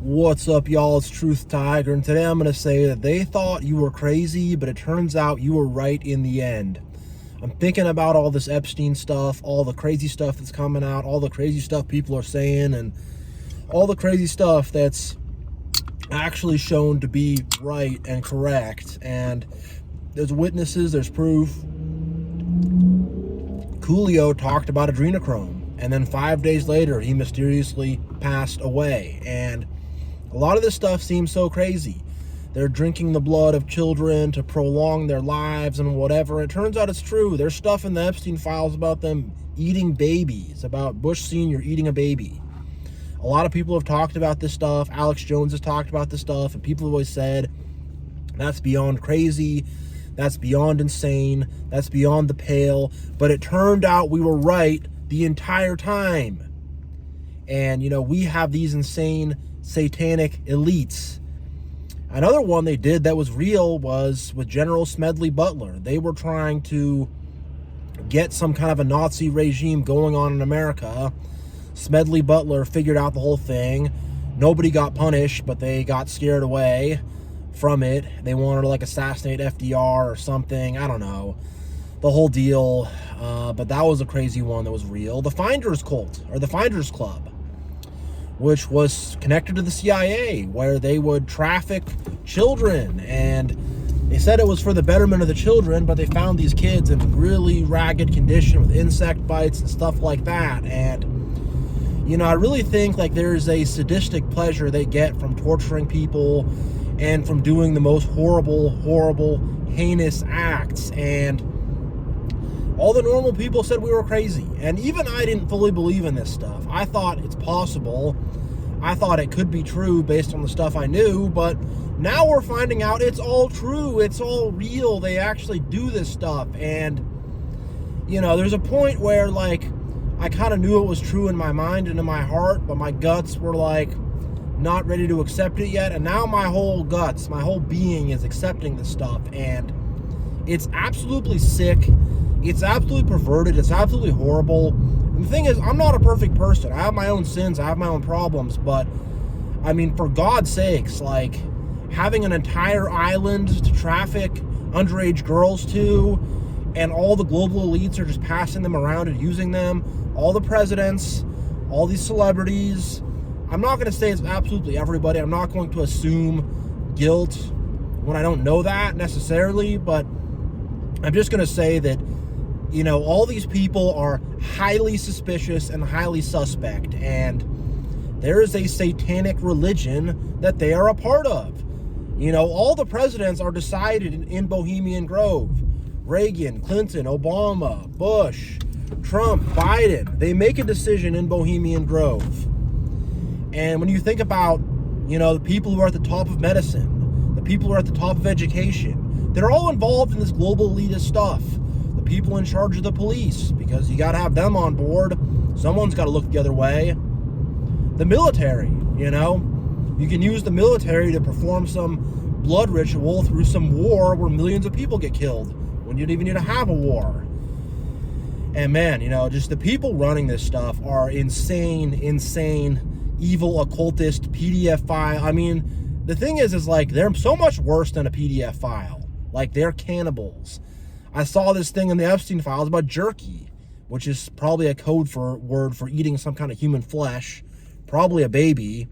What's up, y'all? It's TruthTiger, and today I'm going to say that they thought you were crazy, but it turns out you were right in the end. I'm thinking about all this Epstein stuff, all the crazy stuff that's coming out, all the crazy stuff people are saying, and all the crazy stuff that's actually shown to be right and correct. And there's witnesses, there's proof. Coolio talked about adrenochrome, and then 5 days later, he mysteriously passed away. And a lot of this stuff seems so crazy. They're drinking the blood of children to prolong their lives and whatever. It turns out it's true. There's stuff in the Epstein files about them eating babies, about Bush Sr. eating a baby. A lot of people have talked about this stuff. Alex Jones has talked about this stuff, and people have always said, that's beyond crazy, that's beyond insane, that's beyond the pale. But it turned out we were right the entire time. And, you know, we have these insane satanic elites. Another one they did that was real was with General Smedley Butler. They were trying to get some kind of a Nazi regime going on in America. Smedley Butler figured out the whole thing. Nobody got punished, but they got scared away from it. They wanted to like assassinate FDR or something. I don't know. The whole deal. But that was a crazy one that was real. The Finders Cult, or the Finders Club, which was connected to the CIA, where they would traffic children. And they said it was for the betterment of the children, but they found these kids in really ragged condition with insect bites and stuff like that. And, you know, I really think like there's a sadistic pleasure they get from torturing people and from doing the most horrible, heinous acts. And all the normal people said we were crazy. And even I didn't fully believe in this stuff. I thought it's possible. I thought it could be true based on the stuff I knew. But now we're finding out it's all true. It's all real. They actually do this stuff. And, you know, there's a point where, like, I kind of knew it was true in my mind and in my heart, but my guts were, like, not ready to accept it yet. And now my whole guts, my whole being is accepting this stuff. And it's absolutely sick. It's absolutely perverted. It's absolutely horrible. And the thing is, I'm not a perfect person. I have my own sins. I have my own problems. But, I mean, for God's sakes, like, having an entire island to traffic underage girls to, and all the global elites are just passing them around and using them, all the presidents, all these celebrities. I'm not going to say it's absolutely everybody. I'm not going to assume guilt when I don't know that necessarily. But I'm just going to say that, you know, all these people are highly suspicious and highly suspect, and there is a satanic religion that they are a part of. You know, all the presidents are decided in Bohemian Grove. Reagan, Clinton, Obama, Bush, Trump, Biden, they make a decision in Bohemian Grove. And when you think about, you know, the people who are at the top of medicine, the people who are at the top of education, they're all involved in this global elitist stuff. People in charge of the police, because you got to have them on board. Someone's got to look the other way. The military, you know, you can use the military to perform some blood ritual through some war where millions of people get killed when you don't even need to have a war. And man, you know, just the people running this stuff are insane, evil occultist PDF file. I mean, the thing is like, they're so much worse than a PDF file. Like, they're cannibals. I saw this thing in the Epstein files about jerky, which is probably a word for eating some kind of human flesh, probably a baby.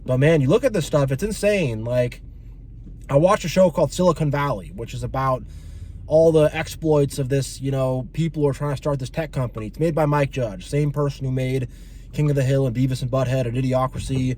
But man, you look at this stuff, it's insane. Like, I watched a show called Silicon Valley, which is about all the exploits of this, you know, people who are trying to start this tech company. It's made by Mike Judge, same person who made King of the Hill and Beavis and Butthead and Idiocracy.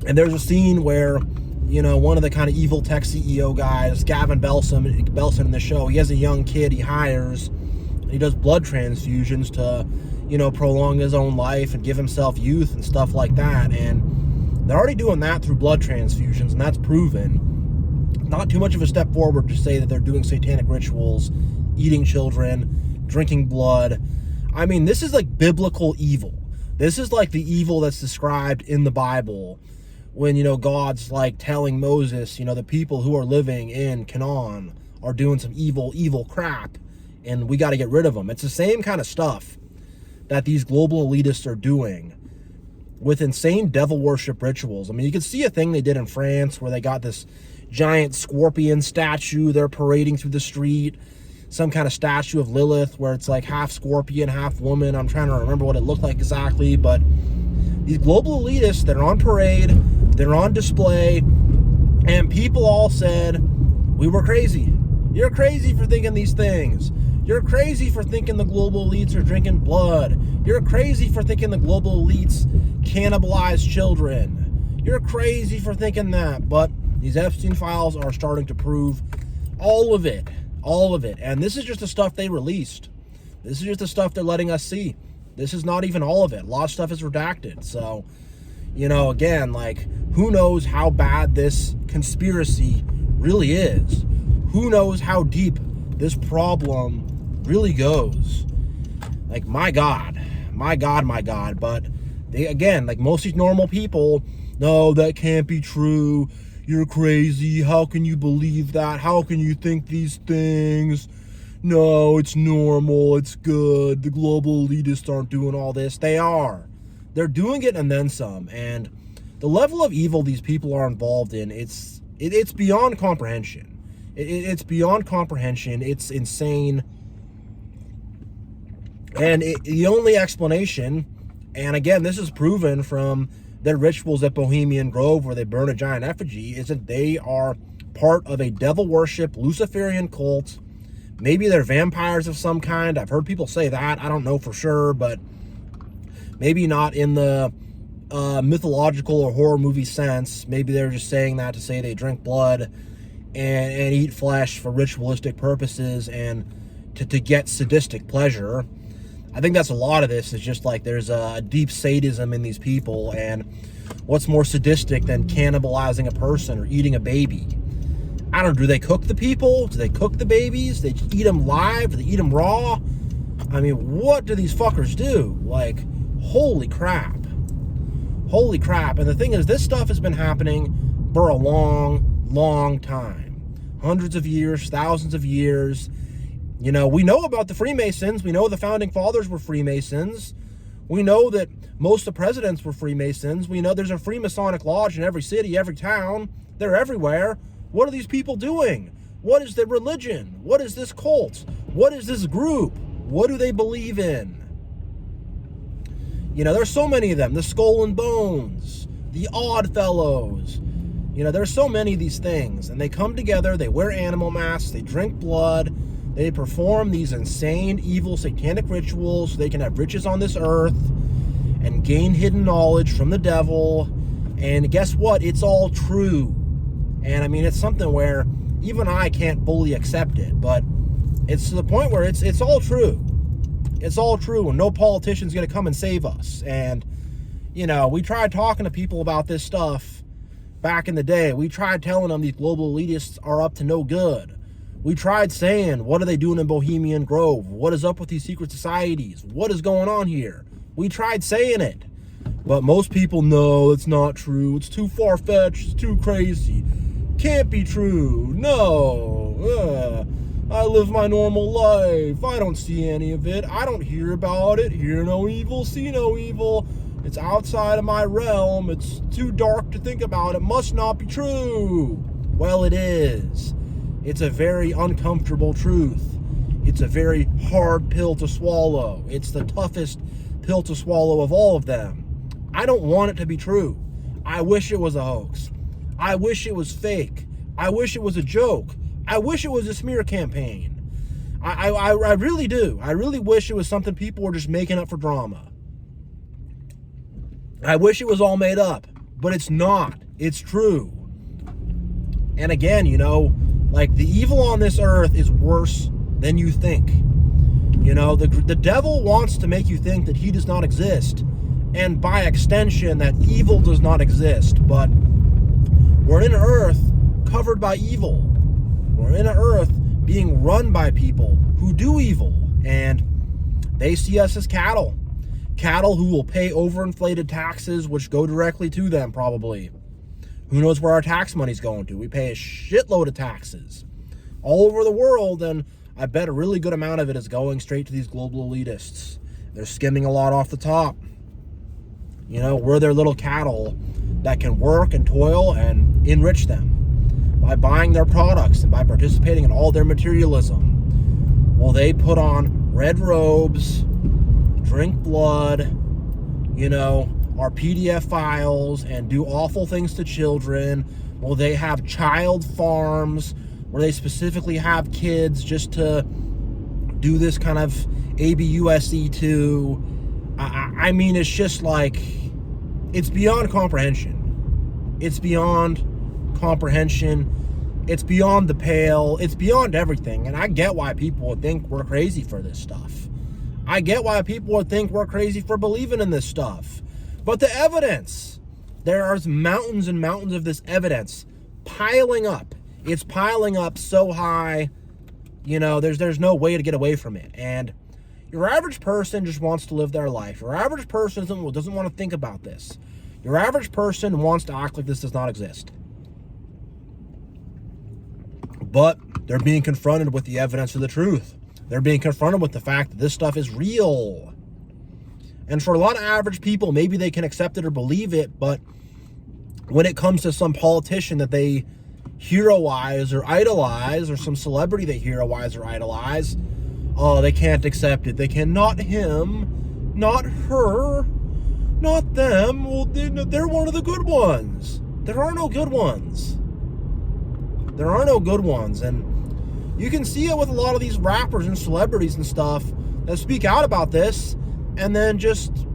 And there's a scene where, you know, one of the kind of evil tech CEO guys, Gavin Belson in the show, he has a young kid he hires, and he does blood transfusions to, you know, prolong his own life and give himself youth and stuff like that. And they're already doing that through blood transfusions, and that's proven. Not too much of a step forward to say that they're doing satanic rituals, eating children, drinking blood. I mean, this is like biblical evil. This is like the evil that's described in the Bible, when, you know, God's like telling Moses, you know, the people who are living in Canaan are doing some evil crap, and we got to get rid of them. It's the same kind of stuff that these global elitists are doing. with insane devil worship rituals. I mean, you can see a thing they did in France where they got this giant scorpion statue they're parading through the street, some kind of statue of Lilith where it's like half scorpion, half woman. I'm trying to remember what it looked like exactly, but these global elitists, they're on parade, they're on display, and people all said, we were crazy. You're crazy for thinking these things. You're crazy for thinking the global elites are drinking blood. You're crazy for thinking the global elites cannibalize children. You're crazy for thinking that. But these Epstein files are starting to prove all of it. All of it. And this is just the stuff they released. This is just the stuff they're letting us see. This is not even all of it. A lot of stuff is redacted. So, you know, again, like, who knows how bad this conspiracy really is? Who knows how deep this problem really goes? Like, my God. But they, again, like most of these normal people, no, that can't be true. You're crazy. How can you believe that? How can you think these things? No, it's normal. It's good. The global elitists aren't doing all this. They are. They're doing it and then some. And the level of evil these people are involved in, it's beyond comprehension. It's beyond comprehension. It's insane. And the only explanation, and again, this is proven from their rituals at Bohemian Grove where they burn a giant effigy, is that they are part of a devil worship Luciferian cult. Maybe they're vampires of some kind. I've heard people say that. I don't know for sure, but maybe not in the mythological or horror movie sense. Maybe they're just saying that to say they drink blood and eat flesh for ritualistic purposes and to get sadistic pleasure. I think that's a lot of this. Is just like there's a deep sadism in these people, and what's more sadistic than cannibalizing a person or eating a baby? I don't know. Do they cook the people? Do they cook the babies? They eat them live? Do they eat them raw? I mean, what do these fuckers do? Like, holy crap. Holy crap. And the thing is, this stuff has been happening for a long time. Hundreds of years, thousands of years. You know, we know about the Freemasons. We know the founding fathers were Freemasons. We know that most of the presidents were Freemasons. We know there's a Freemasonic lodge in every city, every town. They're everywhere. What are these people doing? What is their religion? What is this cult? What is this group? What do they believe in? You know, there's so many of them. The Skull and Bones, the Odd Fellows. You know, there's so many of these things. And they come together, they wear animal masks, they drink blood, they perform these insane, evil, satanic rituals so they can have riches on this earth and gain hidden knowledge from the devil. And guess what? It's all true. And I mean, it's something where even I can't fully accept it, but it's to the point where it's all true. It's all true, and no politician's going to come and save us. And, you know, we tried talking to people about this stuff back in the day. We tried telling them these global elitists are up to no good. We tried saying, what are they doing in Bohemian Grove? What is up with these secret societies? What is going on here? We tried saying it. But most people know it's not true. It's too far-fetched. It's too crazy. Can't be true. No. I live my normal life. I don't see any of it. I don't hear about it. Hear no evil, see no evil. It's outside of my realm. It's too dark to think about. It must not be true. Well, it is. It's a very uncomfortable truth. It's a very hard pill to swallow. It's the toughest pill to swallow of all of them. I don't want it to be true. I wish it was a hoax. I wish it was fake. I wish it was a joke. I wish it was a smear campaign. I really do. I really wish it was something people were just making up for drama. I wish it was all made up, but it's not. It's true. And again, you know, like, the evil on this earth is worse than you think. You know, the devil wants to make you think that he does not exist, and by extension, that evil does not exist. But we're in an earth covered by evil. We're in an earth being run by people who do evil, and they see us as cattle. Cattle who will pay overinflated taxes, which go directly to them, probably. Who knows where our tax money's going to? We pay a shitload of taxes all over the world, and I bet a really good amount of it is going straight to these global elitists. They're skimming a lot off the top. You know, we're their little cattle that can work and toil and enrich them by buying their products and by participating in all their materialism. Well, they put on red robes, drink blood, you know, our PDF files, and do awful things to children. Well, they have child farms where they specifically have kids just to do this kind of ABUSC2. I mean, it's just like, it's beyond comprehension. It's beyond comprehension. It's beyond the pale. It's beyond everything. And I get why people would think we're crazy for this stuff. I get why people would think we're crazy for believing in this stuff. But the evidence, there are mountains and mountains of this evidence piling up. It's piling up so high, you know, there's no way to get away from it. And your average person just wants to live their life. Your average person doesn't want to think about this. Your average person wants to act like this does not exist. But they're being confronted with the evidence of the truth. They're being confronted with the fact that this stuff is real. And for a lot of average people, maybe they can accept it or believe it, but when it comes to some politician that they heroize or idolize, or some celebrity they heroize or idolize, oh, they can't accept it. They can, not him, not her, not them. Well, they're one of the good ones. There are no good ones. There are no good ones. And you can see it with a lot of these rappers and celebrities and stuff that speak out about this, and then just,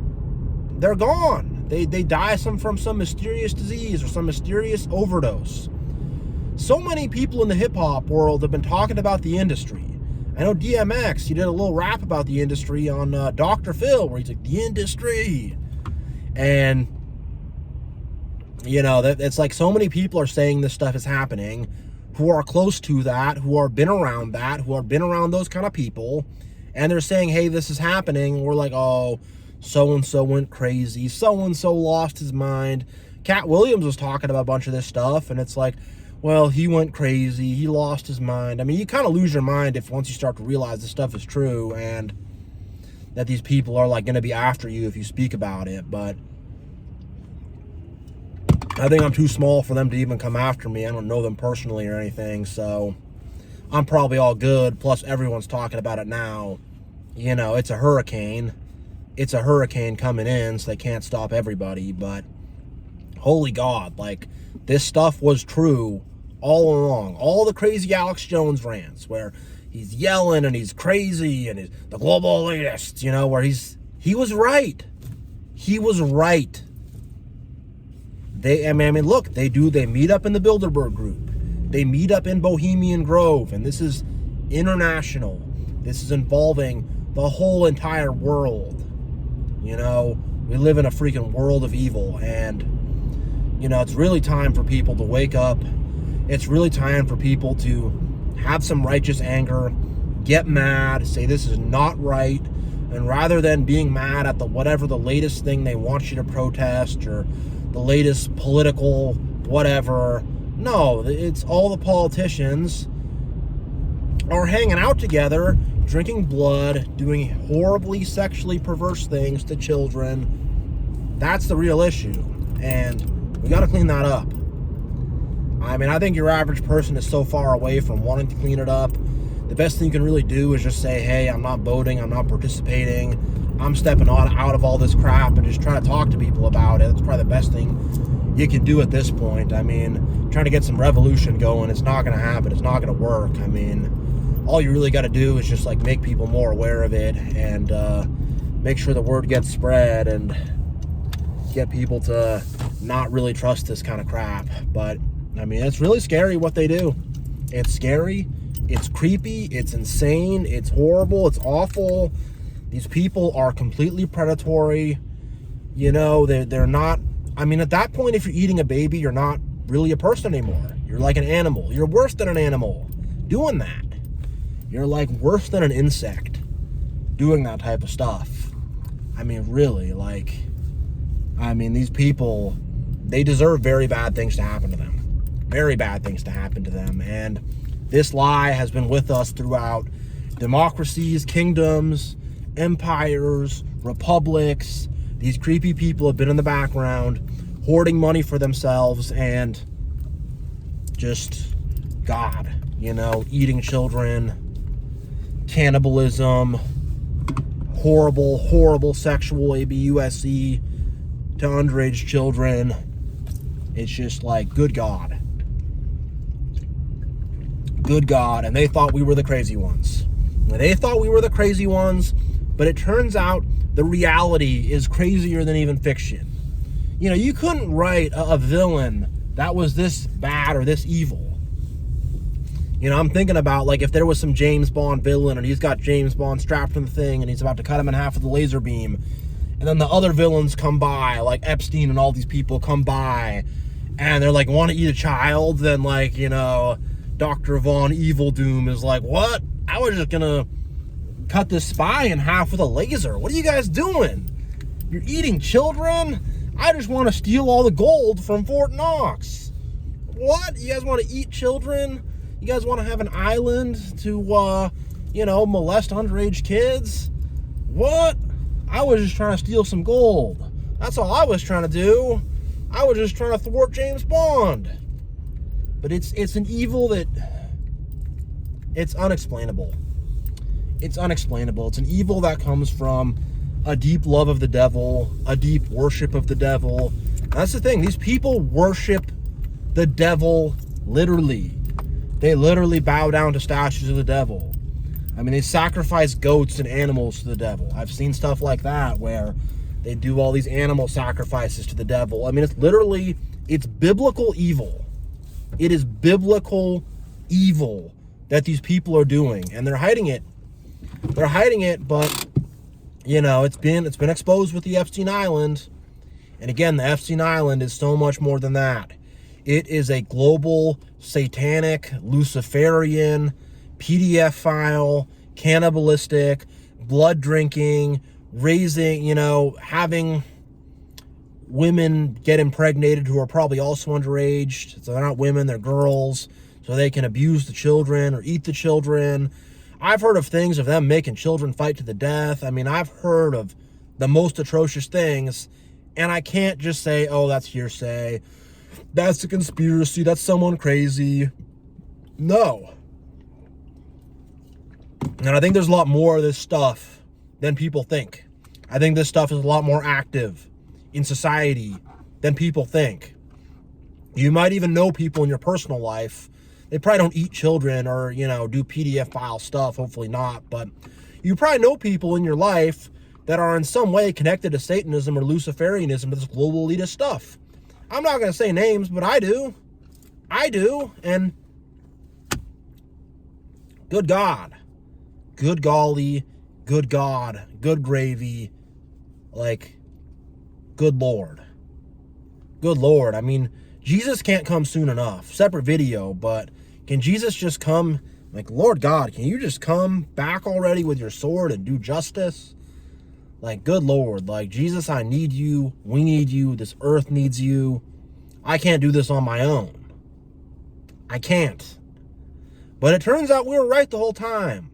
they're gone. They die from some mysterious disease or some mysterious overdose. So many people in the hip-hop world have been talking about the industry. I know DMX, he did a little rap about the industry on Dr. Phil, where he's like, the industry. And, you know, it's like so many people are saying this stuff is happening, who are close to that, who are been around that, who have been around those kind of people. And they're saying, hey, this is happening. We're like, oh, so-and-so went crazy. So-and-so lost his mind. Cat Williams was talking about a bunch of this stuff, and it's like, well, he went crazy. He lost his mind. I mean, you kind of lose your mind if once you start to realize this stuff is true and that these people are like going to be after you if you speak about it. But I think I'm too small for them to even come after me. I don't know them personally or anything, so I'm probably all good. Plus, everyone's talking about it now. You know, it's a hurricane. It's a hurricane coming in, so they can't stop everybody. But holy God, like, this stuff was true all along. All the crazy Alex Jones rants where he's yelling and he's crazy and he's the global elitist, you know, where he was right. He was right. I mean, look, they meet up in the Bilderberg group. They meet up in Bohemian Grove, and this is international. This is involving the whole entire world. You know, we live in a freaking world of evil, and, you know, it's really time for people to wake up. It's really time for people to have some righteous anger, get mad, say this is not right, and rather than being mad at whatever the latest thing they want you to protest or the latest political whatever, no, it's all the politicians are hanging out together, drinking blood, doing horribly sexually perverse things to children. That's the real issue, and we got to clean that up. I mean, I think your average person is so far away from wanting to clean it up. The best thing you can really do is just say, hey, I'm not voting, I'm not participating, I'm stepping out of all this crap, and just try to talk to people about it. It's probably the best thing you can do at this point. I mean, trying to get some revolution going, it's not going to happen, it's not going to work. I mean, all you really got to do is just like make people more aware of it, and make sure the word gets spread, and get people to not really trust this kind of crap. But I mean, it's really scary what they do. It's scary, it's creepy, it's insane, it's horrible, it's awful. These people are completely predatory. You know, they're not, I mean, at that point, if you're eating a baby, you're not really a person anymore. You're like an animal. You're worse than an animal doing that. You're like worse than an insect doing that type of stuff. I mean, really, like, I mean, these people, they deserve very bad things to happen to them. Very bad things to happen to them. And this lie has been with us throughout democracies, kingdoms, empires, republics, These creepy people have been in the background, hoarding money for themselves, and just God, eating children, cannibalism, horrible sexual abuse to underage children. It's just like, good God. Good God. And they thought we were the crazy ones. But it turns out the reality is crazier than even fiction. You couldn't write a villain that was this bad or this evil. I'm thinking about, like, if there was some James Bond villain and he's got James Bond strapped to the thing and he's about to cut him in half with a laser beam, and then the other villains come by, like Epstein and all these people come by, and they're like, want to eat a child, then, like, Dr. Von Evil Doom is like, what? I was just gonna cut this spy in half with a laser. What are you guys doing? You're eating children? I just want to steal all the gold from Fort Knox. What? You guys want to eat children? You guys want to have an island to, molest underage kids? What? I was just trying to steal some gold. That's all I was trying to do. I was just trying to thwart James Bond. But it's an evil that, it's unexplainable. It's unexplainable. It's an evil that comes from a deep love of the devil, a deep worship of the devil. And that's the thing. These people worship the devil literally. They literally bow down to statues of the devil. I mean, they sacrifice goats and animals to the devil. I've seen stuff like that where they do all these animal sacrifices to the devil. I mean, it's biblical evil. It is biblical evil that these people are doing, and they're hiding it. They're hiding it, but it's been exposed with the Epstein Island. And again, the Epstein Island is so much more than that. It is a global, satanic, Luciferian, PDF file, cannibalistic, blood drinking, raising, having women get impregnated who are probably also underage. So they're not women, they're girls. So they can abuse the children or eat the children. I've heard of things of them making children fight to the death. I mean, I've heard of the most atrocious things, and I can't just say, oh, that's hearsay. That's a conspiracy. That's someone crazy. No. And I think there's a lot more of this stuff than people think. I think this stuff is a lot more active in society than people think. You might even know people in your personal life. They probably don't eat children or, do PDF file stuff. Hopefully not. But you probably know people in your life that are in some way connected to Satanism or Luciferianism, to this global elitist stuff. I'm not going to say names, but I do. And good God. Good golly. Good God. Good gravy. Like, good Lord. Good Lord. I mean, Jesus can't come soon enough. Separate video, but can Jesus just come? Like, Lord God, can you just come back already with your sword and do justice? Like, good Lord. Like, Jesus, I need you. We need you. This earth needs you. I can't do this on my own. I can't. But it turns out we were right the whole time.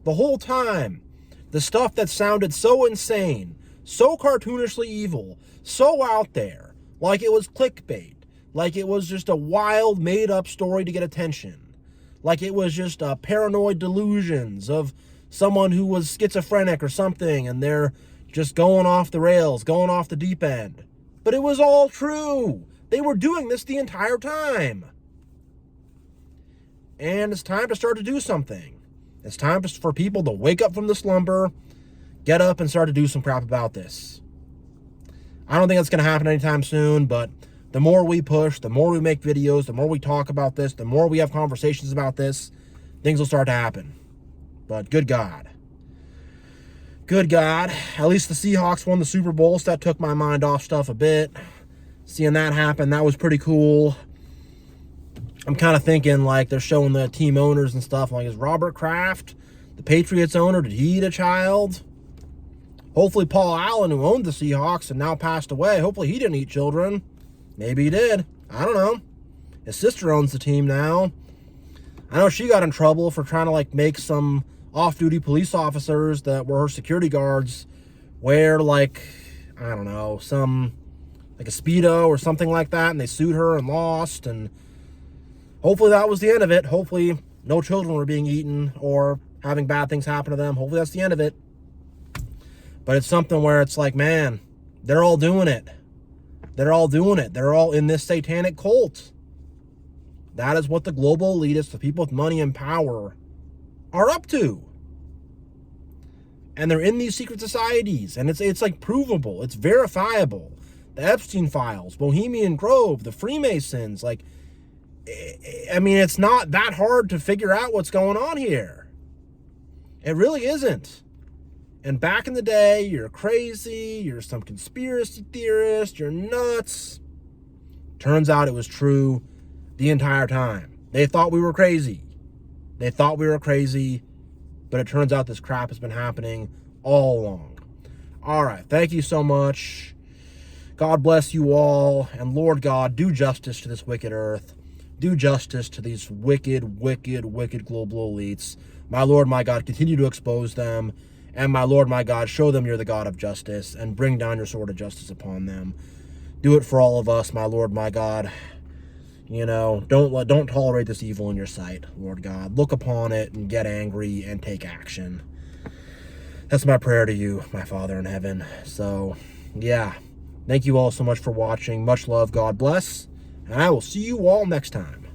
The whole time. The stuff that sounded so insane, so cartoonishly evil, so out there, like it was clickbait, like it was just a wild, made-up story to get attention, like it was just paranoid delusions of someone who was schizophrenic or something, and they're just going off the rails, going off the deep end. But it was all true. They were doing this the entire time. And it's time to start to do something. It's time for people to wake up from the slumber, get up and start to do some crap about this. I don't think that's going to happen anytime soon, but the more we push, the more we make videos, the more we talk about this, the more we have conversations about this, things will start to happen. But good God. Good God. At least the Seahawks won the Super Bowl, so that took my mind off stuff a bit. Seeing that happen, that was pretty cool. I'm kind of thinking, like, they're showing the team owners and stuff. Like, is Robert Kraft, the Patriots owner, did he eat a child? Hopefully Paul Allen, who owned the Seahawks and now passed away, hopefully he didn't eat children. Maybe he did. I don't know. His sister owns the team now. I know she got in trouble for trying to, like, make some off-duty police officers that were her security guards wear, like, I don't know, some, like a Speedo or something like that, and they sued her and lost, and hopefully that was the end of it. Hopefully no children were being eaten or having bad things happen to them. Hopefully that's the end of it. But it's something where it's like, man, they're all doing it. They're all doing it. They're all in this satanic cult. That is what the global elitists, the people with money and power, are up to. And they're in these secret societies, and it's like provable, it's verifiable. The Epstein files, Bohemian Grove, the Freemasons, like, I mean, it's not that hard to figure out what's going on here. It really isn't. And back in the day, you're crazy, you're some conspiracy theorist, you're nuts. Turns out it was true the entire time. They thought we were crazy. They thought we were crazy, but it turns out this crap has been happening all along. All right, thank you so much. God bless you all, and Lord God, do justice to this wicked earth. Do justice to these wicked, wicked, wicked global elites. My Lord, my God, continue to expose them. And my Lord, my God, show them you're the God of justice and bring down your sword of justice upon them. Do it for all of us, my Lord, my God. You know, don't tolerate this evil in your sight, Lord God. Look upon it and get angry and take action. That's my prayer to you, my Father in heaven. So, yeah. Thank you all so much for watching. Much love. God bless. And I will see you all next time.